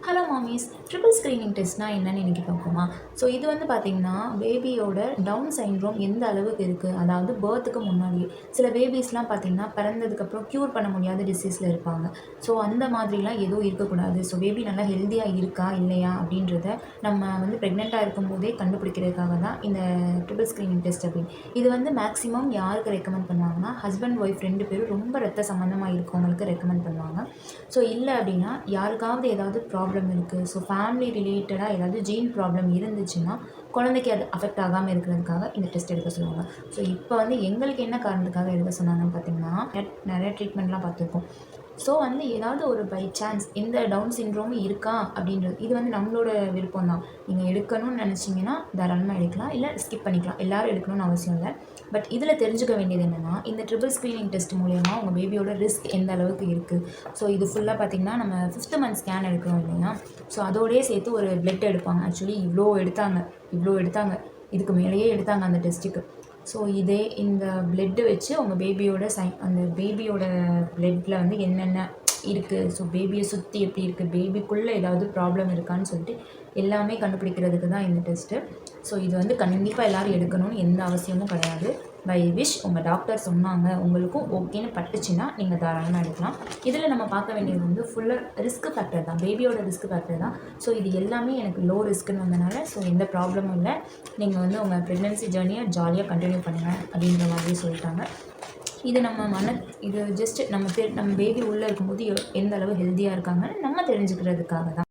Hello மாமிஸ், triple screening டெஸ்ட்னால் என்னன்னு இன்றைக்கி பார்ப்போமா? ஸோ இது வந்து பார்த்திங்கன்னா பேபியோட டவுன் சிண்ட்ரோம் எந்த அளவுக்கு இருக்குது, அதாவது பர்த்துக்கு முன்னாடியே சில பேபிஸ்லாம் பார்த்திங்கன்னா பிறந்ததுக்கப்புறம் க்யூர் பண்ண முடியாத டிசீஸில் இருப்பாங்க. ஸோ அந்த மாதிரிலாம் எதுவும் இருக்கக்கூடாது. ஸோ பேபி நல்லா ஹெல்த்தியாக இருக்கா இல்லையா அப்படின்றத நம்ம வந்து ப்ரெக்னெண்ட்டாக இருக்கும்போதே கண்டுபிடிக்கிறதுக்காக தான் இந்த ட்ரிபிள் ஸ்க்ரீனிங் டெஸ்ட் அப்படின்னு. இது வந்து மேக்ஸிமம் யாருக்கு ரெக்கமெண்ட் பண்ணுவாங்கன்னா, ஹஸ்பண்ட் ஒய்ஃப் 2 பேரும் ரொம்ப ரத்த சம்மந்தமாக இருக்கவங்களுக்கு ரெக்கமெண்ட் பண்ணுவாங்க. ஸோ இல்லை அப்படின்னா யாருக்காவது ஏதாவது ப்ராப்ளம் இருக்குது, ஸோ ஃபேமிலி ரிலேட்டடாக ஏதாவது ஜீன் ப்ராப்ளம் இருந்துச்சுன்னா குழந்தைக்கு அது அஃபெக்ட் ஆகாமல் இருக்கிறதுக்காக இந்த டெஸ்ட் எடுக்க சொல்லுவாங்க. ஸோ இப்போ வந்து எங்களுக்கு என்ன காரணத்துக்காக எடுக்க சொன்னாங்கன்னு பார்த்தீங்கன்னா, நிறைய ட்ரீட்மெண்ட்லாம் பார்த்துருக்கோம். ஸோ வந்து ஏதாவது ஒரு பை சான்ஸ் இந்த டவுன் சிண்ட்ரோமும் இருக்கா அப்படின்றது இது வந்து நம்மளோட விருப்பம் தான். நீங்கள் எடுக்கணும்னு நினச்சிங்கன்னா தாராளமாக எடுக்கலாம், இல்லை ஸ்கிப் பண்ணிக்கலாம். எல்லோரும் எடுக்கணும்னு அவசியம் இல்லை. பட் இதில் தெரிஞ்சுக்க வேண்டியது என்னென்னா, இந்த ட்ரிபிள் ஸ்க்ரீனிங் டெஸ்ட் மூலயமா உங்கள் பேபியோட ரிஸ்க் எந்த அளவுக்கு இருக்குது. ஸோ இது ஃபுல்லாக பார்த்திங்கன்னா நம்ம 5th மந்த் ஸ்கேன் எடுக்கிறோம் இல்லையா, ஸோ அதோடய சேர்த்து ஒரு பிளட் எடுப்பாங்க. ஆக்சுவலி இவ்வளோ எடுத்தாங்க, இதுக்கு மேலேயே எடுத்தாங்க அந்த டெஸ்ட்டுக்கு. ஸோ இந்த பிளட்டு வச்சு உங்கள் பேபியோட அந்த பேபியோட பிளட்டில் வந்து என்னென்ன இருக்குது, ஸோ பேபியை சுற்றி எப்படி இருக்குது, பேபிக்குள்ளே ஏதாவது ப்ராப்ளம் இருக்கான்னு சொல்லிட்டு எல்லாமே கண்டுபிடிக்கிறதுக்கு தான் இந்த டெஸ்ட்டு. ஸோ இது வந்து கண்டிப்பாக எல்லோரும் எடுக்கணும்னு எந்த அவசியமும் கிடையாது. பை விஷ் உங்கள் டாக்டர் சொன்னாங்க, உங்களுக்கும் ஓகேன்னு பட்டுச்சுன்னா நீங்கள் தாராளமாக எடுக்கலாம். இதில் நம்ம பார்க்க வேண்டியது வந்து ஃபுல்லாக ரிஸ்க் ஃபேக்டர் தான், பேபியோட ரிஸ்க் ஃபேக்டர் தான். ஸோ இது எல்லாமே எனக்கு லோ ரிஸ்க்குன்னு வந்தனால ஸோ எந்த ப்ராப்ளமும் இல்லை, நீங்கள் வந்து உங்கள் ப்ரெக்னென்சி ஜேர்னியை ஜாலியாக கண்டினியூ பண்ணுங்கள் அப்படின்ற மாதிரி சொல்லிட்டாங்க. இது இது ஜஸ்ட் நம்ம பேபி உள்ளே இருக்கும்போது எந்த அளவு ஹெல்த்தியாக இருக்காங்கன்னு நம்ம தெரிஞ்சுக்கிறதுக்காக தான்.